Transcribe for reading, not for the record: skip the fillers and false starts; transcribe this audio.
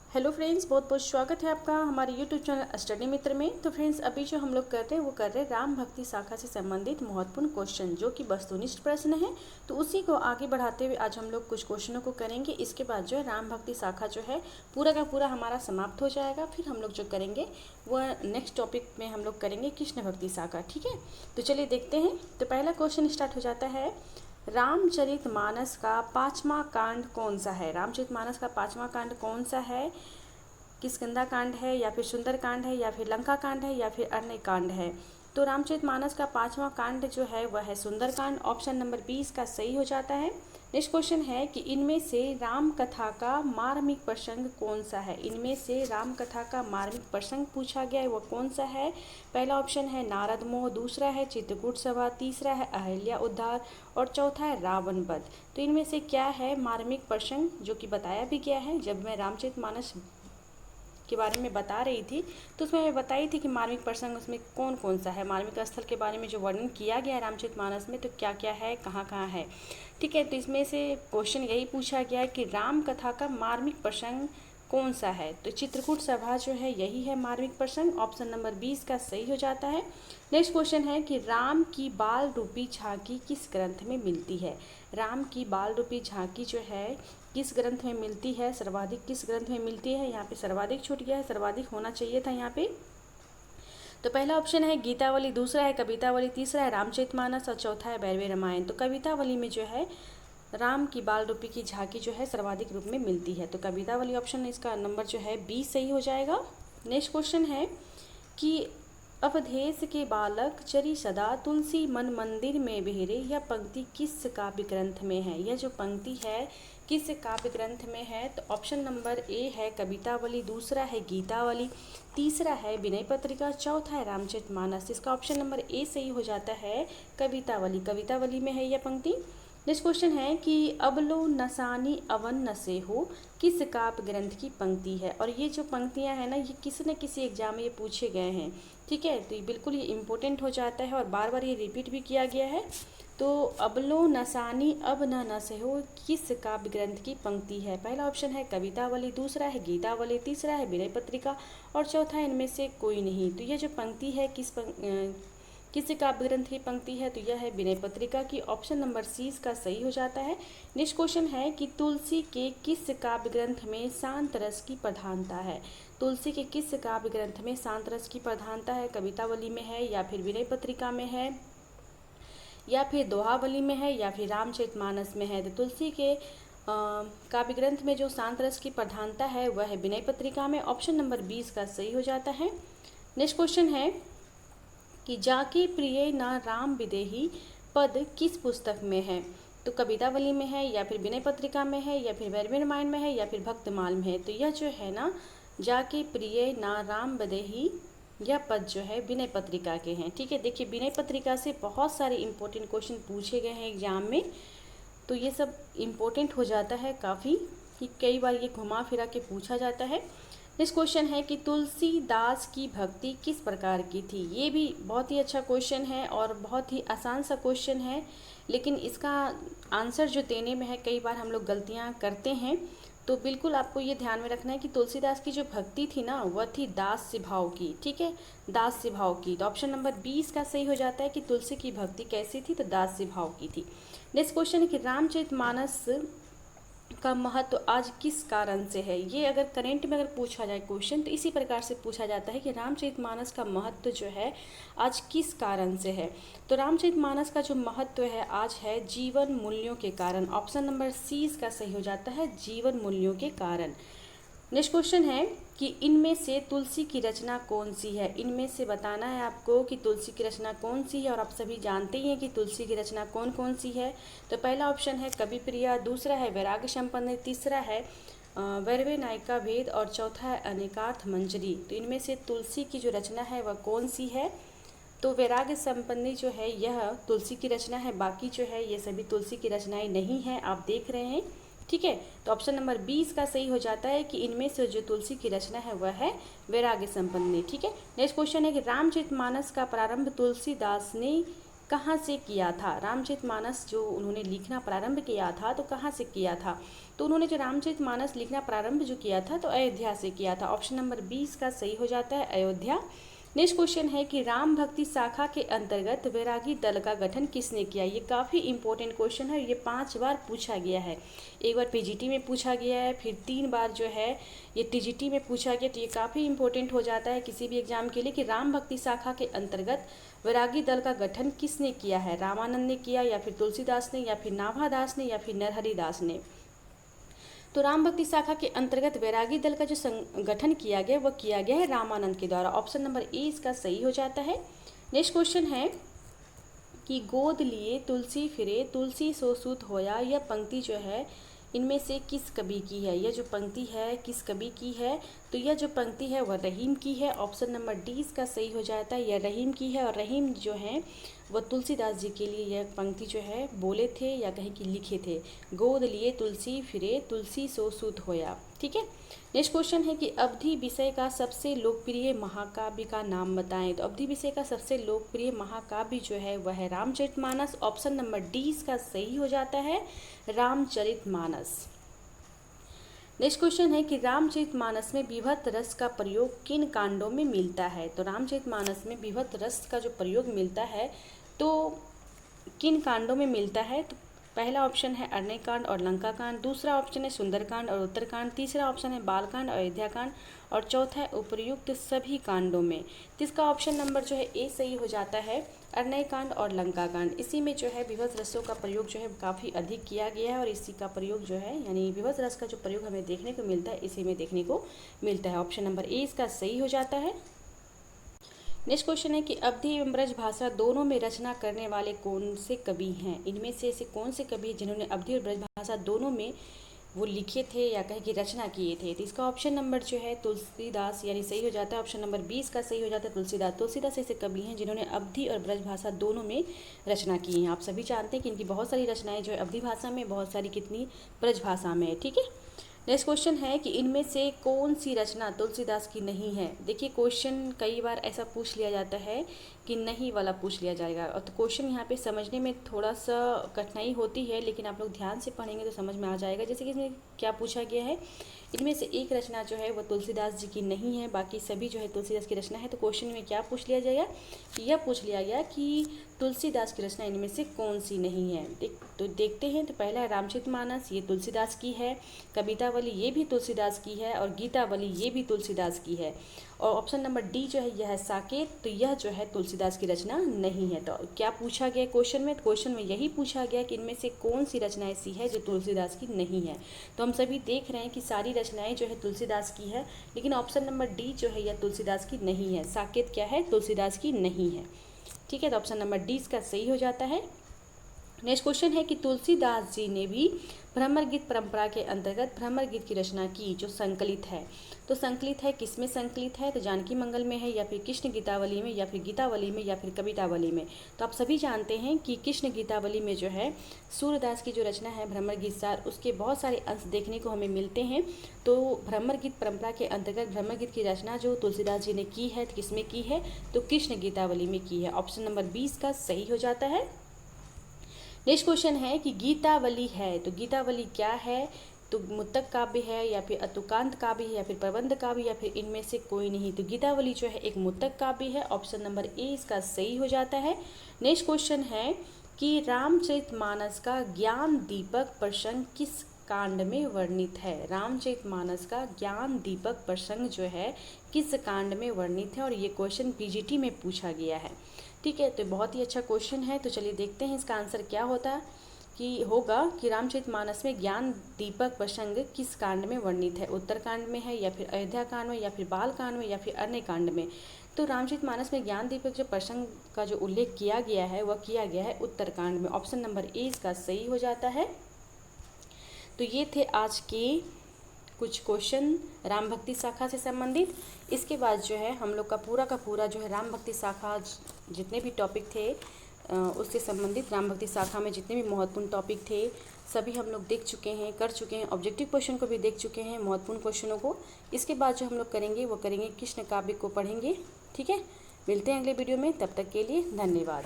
Hello friends, बहुत बहुत स्वागत है आपका हमारे यूट्यूब चैनल स्टडी मित्र में। तो फ्रेंड्स, अभी जो हम लोग कर रहे हैं वो कर रहे हैं राम भक्ति शाखा से संबंधित महत्वपूर्ण क्वेश्चन, जो कि वस्तुनिष्ठ प्रश्न है। तो उसी को आगे बढ़ाते हुए आज हम लोग कुछ क्वेश्चनों को करेंगे। इसके बाद जो है राम भक्ति शाखा जो है पूरा का पूरा हमारा समाप्त हो जाएगा। फिर हम लोग जो करेंगे वह नेक्स्ट टॉपिक में हम लोग करेंगे कृष्ण भक्ति शाखा। ठीक है, तो चलिए देखते हैं। तो पहला क्वेश्चन स्टार्ट हो जाता है, रामचरितमानस का पांचवा कांड कौन सा है। रामचरितमानस का पांचवा कांड कौन सा है? किष्किंधा कांड है, या फिर सुंदर कांड है, या फिर लंका कांड है, या फिर अरण्य कांड है। तो रामचरितमानस का पांचवा कांड जो है वह है सुंदर कांड। ऑप्शन नंबर 20 का सही हो जाता है। नेक्स्ट क्वेश्चन है कि इनमें से राम कथा का मार्मिक प्रसंग कौन सा है। इनमें से राम कथा का मार्मिक प्रसंग पूछा गया है वह कौन सा है। पहला ऑप्शन है नारद मोह, दूसरा है चित्रकूट सभा, तीसरा है अहिल्या उद्धार और चौथा है रावण वध। तो इनमें से क्या है मार्मिक प्रसंग, जो कि बताया भी गया है। जब मैं रामचरितमानस के बारे में बता रही थी तो उसमें मैं बताई थी कि मार्मिक प्रसंग उसमें कौन कौन सा है। मार्मिक स्थल के बारे में जो वर्णन किया गया है रामचरितमानस में, तो क्या क्या है, कहाँ कहाँ है। ठीक है, तो इसमें से क्वेश्चन यही पूछा गया है कि राम कथा का मार्मिक प्रसंग कौन सा है। तो चित्रकूट सभा जो है यही है मार्मिक प्रसंग। ऑप्शन नंबर 20 का सही हो जाता है। नेक्स्ट क्वेश्चन है कि राम की बाल रूपी झांकी किस ग्रंथ में मिलती है। राम की बाल रूपी झांकी जो है किस ग्रंथ में मिलती है, सर्वाधिक किस ग्रंथ में मिलती है। यहाँ पे सर्वाधिक छूट गया है, सर्वाधिक होना चाहिए था यहाँ पे। तो पहला ऑप्शन है गीतावली, दूसरा है कवितावली, तीसरा है रामचरितमानस और चौथा है भैरवी रामायण। तो कवितावली में जो है राम की बाल रूपी की झांकी जो है सर्वाधिक रूप में मिलती है। तो कवितावली ऑप्शन इसका नंबर जो है 20 सही हो जाएगा। नेक्स्ट क्वेश्चन है कि अवधेश के बालक चरी सदा तुलसी मन मंदिर में बेहरे, यह पंक्ति किस काव्य ग्रंथ में है। यह जो पंक्ति है किस काव्य ग्रंथ में है। तो ऑप्शन नंबर ए है कवितावली, दूसरा है गीतावली, तीसरा है विनय पत्रिका, चौथा है रामचरितमानस। इसका ऑप्शन नंबर ए सही हो जाता है, कवितावली। कवितावली में है यह पंक्ति। नेक्स्ट क्वेश्चन है कि अबलो नसानी अवन नसे हो किस काव्य ग्रंथ की पंक्ति है। और ये जो पंक्तियां हैं ना, ये किसी न किसी एग्जाम में ये पूछे गए हैं। ठीक है, तो ये बिल्कुल ये इम्पोर्टेंट हो जाता है और बार बार ये रिपीट भी किया गया है। तो अबलो नसानी अब न नसे हो किस काव्य ग्रंथ की पंक्ति है। पहला ऑप्शन है कवितावली, दूसरा है गीतावली, तीसरा है विनय पत्रिका और चौथा इनमें से कोई नहीं। तो यह जो पंक्ति है किस काव्य ग्रंथ की पंक्ति है, तो यह है विनय पत्रिका की। ऑप्शन नंबर सी इसका सही हो जाता है। नेक्स्ट क्वेश्चन है कि तुलसी के किस काव्य ग्रंथ में शांत रस की प्रधानता है। तुलसी के किस काव्य ग्रंथ में शांत रस की प्रधानता है। कवितावली में है, या फिर विनय पत्रिका में है, या फिर दोहावली में है, या फिर रामचरितमानस में है। तो तुलसी के काव्य ग्रंथ में जो शांत रस की प्रधानता है वह है विनय पत्रिका में। ऑप्शन नंबर 20 का सही हो जाता है। नेक्स्ट क्वेश्चन है कि जाके प्रिय ना राम विदेही पद किस पुस्तक में है। तो कवितावली में है, या फिर विनय पत्रिका में है, या फिर भैरवी रामायण में है, या फिर भक्तमाल में है। तो यह जो है ना, जाके प्रिय ना राम विदेही, यह पद जो है विनय पत्रिका के हैं। ठीक है, देखिए विनय पत्रिका से बहुत सारे इंपॉर्टेंट क्वेश्चन पूछे गए हैं एग्जाम में। तो ये सब इम्पोर्टेंट हो जाता है काफ़ी, कि कई बार ये घुमा फिरा के पूछा जाता है। नेक्स्ट क्वेश्चन है कि तुलसीदास की भक्ति किस प्रकार की थी। ये भी बहुत ही अच्छा क्वेश्चन है और बहुत ही आसान सा क्वेश्चन है, लेकिन इसका आंसर जो देने में है कई बार हम लोग गलतियाँ करते हैं। तो बिल्कुल आपको ये ध्यान में रखना है कि तुलसीदास की जो भक्ति थी ना, वह थी दास्य भाव की। ठीक है, दास्य भाव की। तो ऑप्शन नंबर 20 का सही हो जाता है कि तुलसी की भक्ति कैसी थी, तो दास्य भाव की थी। नेक्स्ट क्वेश्चन है कि रामचरितमानस का महत्व आज किस कारण से है। ये अगर करेंट में अगर पूछा जाए क्वेश्चन, तो इसी प्रकार से पूछा जाता है कि रामचरितमानस का महत्व जो है आज किस कारण से है। तो रामचरितमानस का जो महत्व है आज है जीवन मूल्यों के कारण। ऑप्शन नंबर सी इसका सही हो जाता है, जीवन मूल्यों के कारण। नेक्स्ट क्वेश्चन है कि इनमें से तुलसी की रचना कौन सी है। इनमें से बताना है आपको कि तुलसी की रचना कौन सी है, और आप सभी जानते ही हैं कि तुलसी की रचना कौन कौन सी है। तो पहला ऑप्शन है कवि प्रिया, दूसरा है वैराग्य संपन्न, तीसरा है वैरवे नायिका भेद और चौथा है अनेकार्थ मंजरी। तो इनमें से तुलसी की जो रचना है वह कौन सी है। तो वैराग्य संपन्नी जो है यह तुलसी की रचना है, बाकी जो है ये सभी तुलसी की रचनाएं नहीं हैं, आप देख रहे हैं। ठीक है, तो ऑप्शन नंबर 20 का सही हो जाता है कि इनमें से जो तुलसी की रचना है वह है वैराग्य संपन्नी। ठीक है, नेक्स्ट क्वेश्चन है कि रामचरितमानस का प्रारंभ तुलसीदास ने कहाँ से किया था। रामचरितमानस जो उन्होंने लिखना प्रारंभ किया था तो कहाँ से किया था, तो उन्होंने जो रामचरितमानस लिखना प्रारंभ जो किया था तो अयोध्या से किया था। ऑप्शन नंबर 20 का सही हो जाता है अयोध्या। नेक्स्ट क्वेश्चन है कि राम भक्ति शाखा के अंतर्गत वैरागी दल का गठन किसने किया। ये काफ़ी इंपॉर्टेंट क्वेश्चन है, ये 5 बार पूछा गया है। एक बार पीजीटी में पूछा गया है, फिर 3 बार जो है ये टीजीटी में पूछा गया। तो ये काफ़ी इंपॉर्टेंट हो जाता है किसी भी एग्जाम के लिए कि राम भक्ति शाखा के अंतर्गत वैरागी दल का गठन किसने किया है। रामानंद ने किया, या फिर तुलसीदास ने, या फिर नाभादास ने, या फिर नरहरि दास ने। तो राम भक्ति शाखा के अंतर्गत वैरागी दल का जो गठन किया गया वह किया गया है रामानंद के द्वारा। ऑप्शन नंबर ए इसका सही हो जाता है। नेक्स्ट क्वेश्चन है कि गोद लिए तुलसी फिरे तुलसी सो सूत होया, यह पंक्ति जो है इनमें से किस कवि की है। यह जो पंक्ति है किस कवि की है, तो यह जो पंक्ति है वह रहीम की है। ऑप्शन नंबर डी इसका सही हो जाता है, यह रहीम की है। और रहीम जो है वह तुलसीदास जी के लिए यह पंक्ति जो है बोले थे या कहीं कि लिखे थे। गोद लिए तुलसी फिरे तुलसी सो सूत होया। ठीक है। नेक्स्ट क्वेश्चन है कि अवधि विषय का सबसे लोकप्रिय महाकाव्य का नाम बताएं। तो अवधि विषय का सबसे लोकप्रिय महाकाव्य जो है वह है रामचरितमानस। ऑप्शन नंबर डी इसका सही हो जाता है, रामचरितमानस। नेक्स्ट क्वेश्चन है कि रामचरितमानस में विभक्त रस का प्रयोग किन कांडों में मिलता है। तो रामचरितमानस में विभक्त रस का जो प्रयोग मिलता है तो किन कांडों में मिलता है। तो पहला ऑप्शन है अरण्य कांड और लंका कांड, दूसरा ऑप्शन है सुंदरकांड और उत्तरकांड, तीसरा ऑप्शन है बालकांड और अयोध्या कांड, और चौथा है उपर्युक्त सभी कांडों में। तो इसका ऑप्शन नंबर जो है ए सही हो जाता है, अरण्य कांड और लंका कांड। इसी में जो है विभक्त रसों का प्रयोग जो है काफ़ी अधिक किया गया है, और इसी का प्रयोग जो है यानी विभक्त रस का जो प्रयोग हमें देखने को मिलता है इसी में देखने को मिलता है। ऑप्शन नंबर ए इसका सही हो जाता है। नेक्स्ट क्वेश्चन है कि अवधि एवं ब्रज भाषा दोनों में रचना करने वाले कौन से कवि हैं। इनमें से ऐसे कौन से कवि जिन्होंने अवधि और ब्रज भाषा दोनों में वो लिखे थे या कहीं की रचना किए थे। तो इसका ऑप्शन नंबर जो है तुलसीदास यानी सही हो जाता है। ऑप्शन नंबर 20 का सही हो जाता है तुलसीदास। तुलसीदास ऐसे कवि हैं जिन्होंने अवधि और ब्रज भाषा दोनों में रचना की है। आप सभी जानते हैं कि इनकी बहुत सारी रचनाएं जो है अवधि भाषा में, बहुत सारी कितनी ब्रज भाषा में है। ठीक है। नेक्स्ट क्वेश्चन है कि इनमें से कौन सी रचना तुलसीदास की नहीं है। देखिए क्वेश्चन कई बार ऐसा पूछ लिया जाता है कि नहीं वाला पूछ लिया जाएगा, और तो क्वेश्चन यहाँ पे समझने में थोड़ा सा कठिनाई होती है, लेकिन आप लोग ध्यान से पढ़ेंगे तो समझ में आ जाएगा। जैसे कि इसमें क्या पूछा गया है, इनमें से एक रचना जो है वो तुलसीदास जी की नहीं है, बाकी सभी जो है तुलसीदास की रचना है। तो क्वेश्चन में क्या पूछ लिया जाएगा कि यह पूछ लिया गया कि तुलसीदास की रचना इनमें से कौन सी नहीं है। तो देखते हैं। तो पहला है रामचरितमानस, ये तुलसीदास की है। कवितावली ये भी तुलसीदास की है, और गीतावली ये भी तुलसीदास की है। और ऑप्शन नंबर डी जो है यह है साकेत, तो यह जो है तुलसीदास की रचना नहीं है। तो क्या पूछा गया क्वेश्चन में, तो क्वेश्चन में यही पूछा गया कि इनमें से कौन सी रचना ऐसी है जो तुलसीदास की नहीं है। तो हम सभी देख रहे हैं कि सारी रचनाएं जो है तुलसीदास की है, लेकिन ऑप्शन नंबर डी जो है यह तुलसीदास की नहीं है। साकेत क्या है, तुलसीदास की नहीं है। ठीक है। तो ऑप्शन नंबर डी इसका सही हो जाता है। नेक्स्ट क्वेश्चन है कि तुलसीदास जी ने भी भ्रमर गीत परंपरा के अंतर्गत भ्रमर गीत की रचना की जो संकलित है। तो संकलित है किसमें संकलित है, तो जानकी मंगल में है, या फिर कृष्ण गीतावली में, या फिर गीतावली में, या फिर कवितावली में। तो आप सभी जानते हैं कि कृष्ण गीतावली में जो है सूरदास की जो रचना है भ्रमर गीत सार, उसके बहुत सारे अंश देखने को हमें मिलते हैं। तो भ्रमर गीत परंपरा के अंतर्गत भ्रमर गीत की रचना जो तुलसीदास जी ने की है, तो किसमें की है, तो कृष्ण गीतावली में की है। ऑप्शन नंबर 20 का सही हो जाता है। नेक्स्ट क्वेश्चन है कि गीतावली है, तो गीतावली क्या है, तो मुत्तक काव्य है, या फिर अतुकांत काव्य है, या फिर प्रबंध काव्य, या फिर इनमें से कोई नहीं। तो गीतावली जो है एक मुत्तक काव्य है। ऑप्शन नंबर ए इसका सही हो जाता है। नेक्स्ट क्वेश्चन है कि रामचरितमानस का ज्ञान दीपक प्रसंग किस कांड में वर्णित है। रामचरितमानस का ज्ञान दीपक प्रसंग जो है किस कांड में वर्णित है, और ये क्वेश्चन पीजीटी में पूछा गया है। ठीक है। तो बहुत ही अच्छा क्वेश्चन है। तो चलिए देखते हैं इसका आंसर क्या होता कि रामचरितमानस में ज्ञान दीपक प्रसंग किस कांड में वर्णित है। उत्तरकांड में है, या फिर अयोध्या कांड में, या फिर बाल कांड में, या फिर अरण्य कांड में। तो रामचरितमानस में ज्ञान दीपक जो प्रसंग का जो उल्लेख किया गया है वह किया गया है उत्तरकांड में। ऑप्शन नंबर ए इसका सही हो जाता है। तो ये थे आज के कुछ क्वेश्चन राम भक्ति शाखा से संबंधित। इसके बाद जो है हम लोग का पूरा जो है राम भक्ति शाखा जितने भी टॉपिक थे उससे संबंधित राम भक्ति शाखा में जितने भी महत्वपूर्ण टॉपिक थे सभी हम लोग देख चुके हैं, कर चुके हैं। ऑब्जेक्टिव क्वेश्चन को भी देख चुके हैं, महत्वपूर्ण क्वेश्चनों को। इसके बाद जो हम लोग करेंगे वो करेंगे कृष्ण काव्य को पढ़ेंगे। ठीक है। मिलते हैं अगले वीडियो में, तब तक के लिए धन्यवाद।